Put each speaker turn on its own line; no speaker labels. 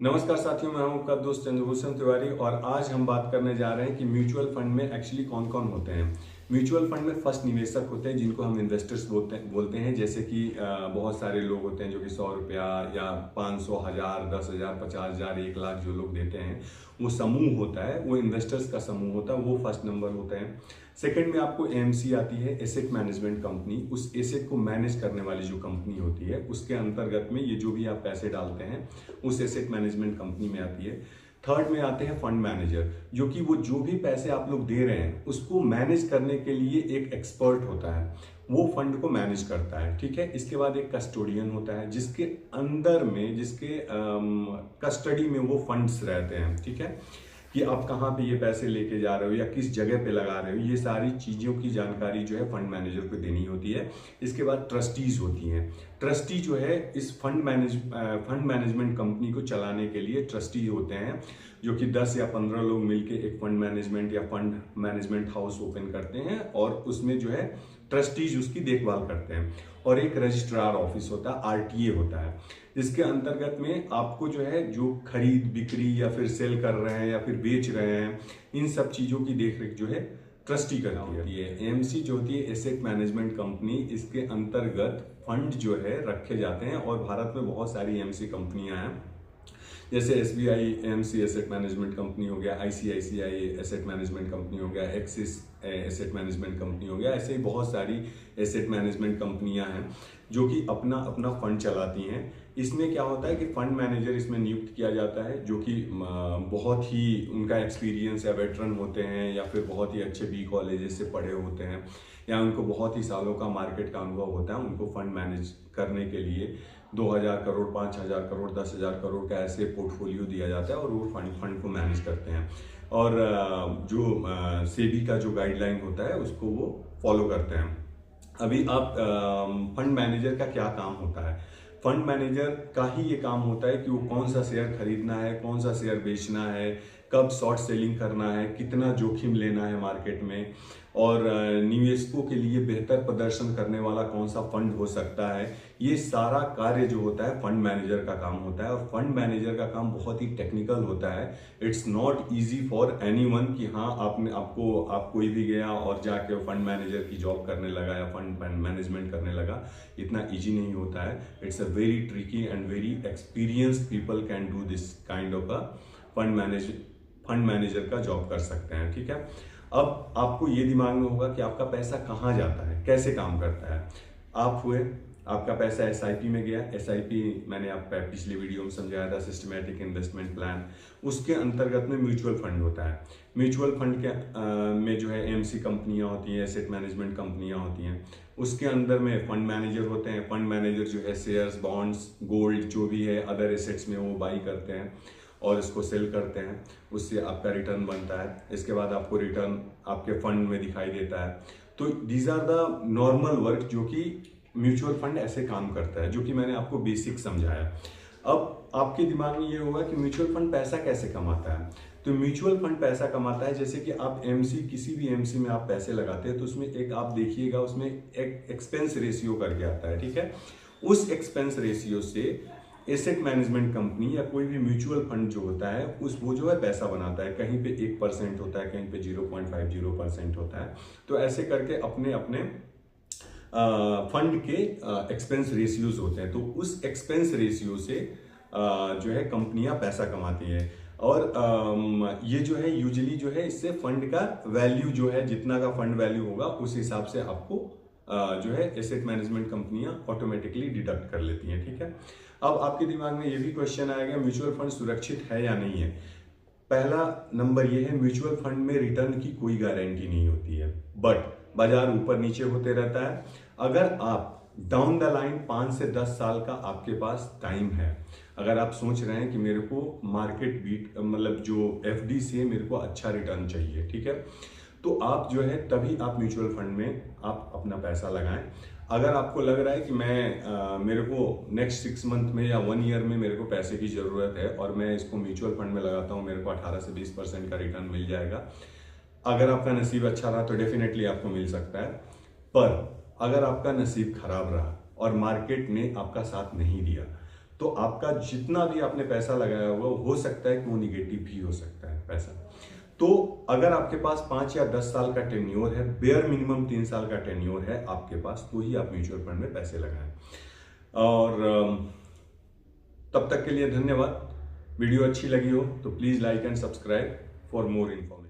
नमस्कार साथियों, मैं हूं आपका दोस्त चंद्रभूषण तिवारी और आज हम बात करने जा रहे हैं कि म्यूचुअल फंड में एक्चुअली कौन कौन होते हैं। म्यूचुअल फंड में फर्स्ट निवेशक होते हैं जिनको हम इन्वेस्टर्स बोलते हैं। जैसे कि बहुत सारे लोग होते हैं जो कि 100 रुपया या 500, 1000, 10,000, 50,000, 1 लाख जो लोग देते हैं, वो समूह होता है, वो इन्वेस्टर्स का समूह होता है, वो फर्स्ट नंबर होते हैं। सेकंड में आपको एएमसी आती है, एसेट मैनेजमेंट कंपनी। उस एसेट को मैनेज करने वाली जो कंपनी होती है उसके अंतर्गत में ये जो भी आप पैसे डालते हैं उस एसेट मैनेजमेंट कंपनी में आती है। थर्ड में आते हैं फंड मैनेजर, जो कि वो जो भी पैसे आप लोग दे रहे हैं उसको मैनेज करने के लिए एक एक्सपर्ट होता है, वो फंड को मैनेज करता है। ठीक है। इसके बाद एक कस्टोडियन होता है जिसके अंदर में जिसके कस्टडी में वो फंड्स रहते हैं। ठीक है, कि आप कहाँ पे ये पैसे लेके जा रहे हो या किस जगह पे लगा रहे हो, ये सारी चीज़ों की जानकारी जो है फंड मैनेजर को देनी होती है। इसके बाद ट्रस्टीज होती हैं। ट्रस्टी जो है इस फंड मैनेजमेंट कंपनी को चलाने के लिए ट्रस्टी होते हैं, जो कि 10 या 15 लोग मिलके एक फंड मैनेजमेंट या फंड मैनेजमेंट हाउस ओपन करते हैं और उसमें जो है ट्रस्टीज उसकी देखभाल करते हैं। और एक रजिस्ट्रार ऑफिस होता है, आरटीए होता है, जिसके अंतर्गत में आपको जो है जो खरीद बिक्री या फिर सेल कर रहे हैं या फिर बेच रहे हैं, इन सब चीज़ों की देखरेख जो है ट्रस्टी करती है। ये एएमसी जो होती है, एसेट मैनेजमेंट कंपनी, इसके अंतर्गत फंड जो है रखे जाते हैं और भारत में बहुत सारी एएमसी कंपनियां हैं। जैसे SBI AMC asset management company हो गया, आईसीआईसीआई एसेट मैनेजमेंट कंपनी हो गया, एक्सिस एसेट मैनेजमेंट कंपनी हो गया। ऐसे ही बहुत सारी एसेट मैनेजमेंट कंपनियां हैं जो कि अपना अपना फंड चलाती हैं। इसमें क्या होता है कि फंड मैनेजर इसमें नियुक्त किया जाता है जो कि बहुत ही उनका एक्सपीरियंस या वेटरन होते हैं या फिर बहुत ही अच्छे बी कॉलेजेस से पढ़े होते हैं या उनको बहुत ही सालों का मार्केट का अनुभव होता है। उनको फंड मैनेज करने के लिए 2,000 करोड़, 5,000 करोड़, 10,000 करोड़ का ऐसे पोर्टफोलियो दिया जाता है और वो फंड को मैनेज करते हैं। और जो सेबी का जो गाइडलाइन होता है उसको वो फॉलो करते हैं। अभी आप फंड मैनेजर का क्या काम होता है? फंड मैनेजर का ही ये काम होता है कि वो कौन सा शेयर खरीदना है, कौन सा शेयर बेचना है, कब शॉर्ट सेलिंग करना है, कितना जोखिम लेना है मार्केट में, और निवेशकों के लिए बेहतर प्रदर्शन करने वाला कौन सा फंड हो सकता है। ये सारा कार्य जो होता है फंड मैनेजर का काम होता है। और फंड मैनेजर का काम बहुत ही टेक्निकल होता है। It's not easy for anyone कि हाँ आप कोई भी गया और जाके फंड मैनेजर की जॉब करने लगा या फंड मैनेजमेंट करने लगा, इतना इजी नहीं होता है। It's a very tricky and very experienced people can do this kind of a fund manager का जॉब कर सकते हैं। ठीक है। अब आपको ये दिमाग में होगा कि आपका पैसा कहाँ जाता है, कैसे काम करता है। आप हुए, आपका पैसा एसआईपी में गया। एसआईपी मैंने आपको पिछले वीडियो में समझाया था, सिस्टमैटिक इन्वेस्टमेंट प्लान। उसके अंतर्गत में म्यूचुअल फंड होता है। म्यूचुअल फंड के में जो है एएमसी कंपनियां होती हैं, एसेट मैनेजमेंट कंपनियां होती हैं। उसके अंदर में फंड मैनेजर होते हैं। फंड मैनेजर जो है शेयर्स, बॉन्ड्स, गोल्ड जो भी है अदर एसेट्स में वो बाई करते हैं और इसको सेल करते हैं। उससे आपका रिटर्न बनता है। इसके बाद आपको रिटर्न आपके फंड में दिखाई देता है। तो these are the normal work जो कि म्यूचुअल फंड ऐसे काम करता है, जो कि मैंने आपको बेसिक समझाया। अब आपके दिमाग में ये होगा कि म्यूचुअल फंड पैसा कैसे कमाता है। तो म्यूचुअल फंड पैसा कमाता है जैसे कि आप एमसी, किसी भी एमसी में आप पैसे लगाते हैं तो उसमें एक आप देखिएगा, उसमें एक एक्सपेंस रेशियो करके आता है। ठीक है। उस एक्सपेंस रेशियो से एसेट मैनेजमेंट कंपनी या कोई भी म्यूचुअल फंड जो होता है वो जो है पैसा बनाता है। कहीं पे 1% होता है, कहीं पे 0.50% होता है। तो ऐसे करके अपने अपने फंड के एक्सपेंस रेशियोज होते हैं। तो उस एक्सपेंस रेशियो से जो है कंपनियां पैसा कमाती है। और ये जो है यूजुअली जो है इससे फंड का वैल्यू जो है, जितना का फंड वैल्यू होगा उस हिसाब से आपको जो है एसेट मैनेजमेंट कंपनियां ऑटोमेटिकली डिडक्ट कर लेती हैं। ठीक है। अब आपके दिमाग में ये भी क्वेश्चन आएगा, म्यूचुअल फंड सुरक्षित है या नहीं है। पहला नंबर ये है, म्यूचुअल फंड में रिटर्न की कोई गारंटी नहीं होती है, बट बाजार ऊपर नीचे होते रहता है। अगर आप डाउन द लाइन 5 से 10 साल का आपके पास टाइम है, अगर आप सोच रहे हैं कि मेरे को मार्केट बीट मतलब जो एफडी से मेरे को अच्छा रिटर्न चाहिए, ठीक है, तो आप जो है तभी आप म्यूचुअल फंड में आप अपना पैसा लगाएं। अगर आपको लग रहा है कि मेरे को नेक्स्ट 6 मंथ में या 1 ईयर में मेरे को पैसे की ज़रूरत है और मैं इसको म्यूचुअल फंड में लगाता हूँ, मेरे को 18 से 20% का रिटर्न मिल जाएगा, अगर आपका नसीब अच्छा रहा तो डेफिनेटली आपको मिल सकता है। पर अगर आपका नसीब खराब रहा और मार्केट ने आपका साथ नहीं दिया तो आपका जितना भी आपने पैसा लगाया हुआ हो सकता है कि वो निगेटिव भी हो सकता है पैसा। तो अगर आपके पास 5 या 10 साल का टेन्योर है, बेयर मिनिमम 3 साल का टेन्योर है आपके पास, तो ही आप म्यूचुअल फंड में पैसे लगाएं। और तब तक के लिए धन्यवाद। वीडियो अच्छी लगी हो तो please like and subscribe for more information.